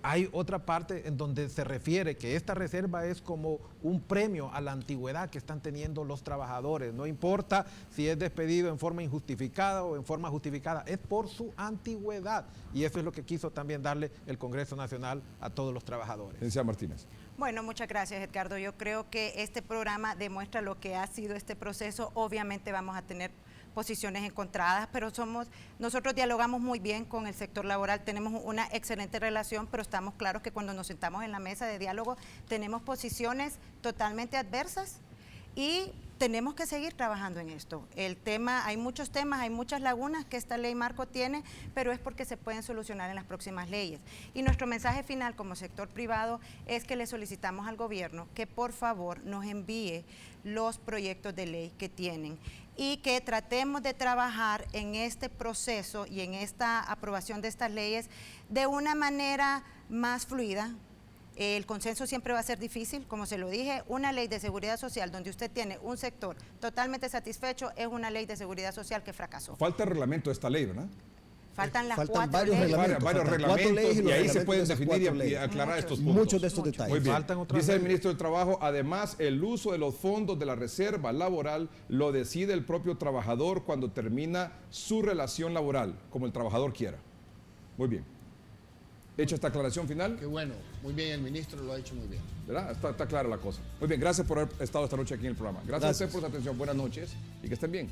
hay otra parte en donde se refiere que esta reserva es como un premio a la antigüedad que están teniendo los trabajadores. No importa si es despedido en forma injustificada o en forma justificada, es por su antigüedad. Y eso es lo que quiso también darle el Congreso Nacional a todos los trabajadores. Licenciada Martínez. Bueno, muchas gracias, Edgardo. Yo creo que este programa demuestra lo que ha sido este proceso. Obviamente vamos a tener posiciones encontradas, pero nosotros dialogamos muy bien con el sector laboral, tenemos una excelente relación, pero estamos claros que cuando nos sentamos en la mesa de diálogo tenemos posiciones totalmente adversas y tenemos que seguir trabajando en esto. El tema, hay muchos temas, hay muchas lagunas que esta ley marco tiene, pero es porque se pueden solucionar en las próximas leyes. Y nuestro mensaje final como sector privado es que le solicitamos al gobierno que por favor nos envíe los proyectos de ley que tienen y que tratemos de trabajar en este proceso y en esta aprobación de estas leyes de una manera más fluida. El consenso siempre va a ser difícil, como se lo dije, una ley de seguridad social donde usted tiene un sector totalmente satisfecho es una ley de seguridad social que fracasó. Falta el reglamento de esta ley, ¿verdad? Faltan las Faltan 4 varios leyes. reglamentos. Varios faltan 4 reglamentos leyes y los ahí se reglamentos pueden de esas definir 4 y leyes. aclarar estos puntos. Muchos de estos Muy detalles. bien. Faltan otras Dice el leyes. ministro del Trabajo, además, el uso de los fondos de la reserva laboral lo decide el propio trabajador cuando termina su relación laboral, como el trabajador quiera. Muy bien. Hecha esta aclaración final, Qué bueno, muy bien, el ministro lo ha hecho muy bien. ¿verdad? Está clara la cosa. Muy bien, gracias por haber estado esta noche aquí en el programa. Gracias a usted por su atención. Buenas noches y que estén bien.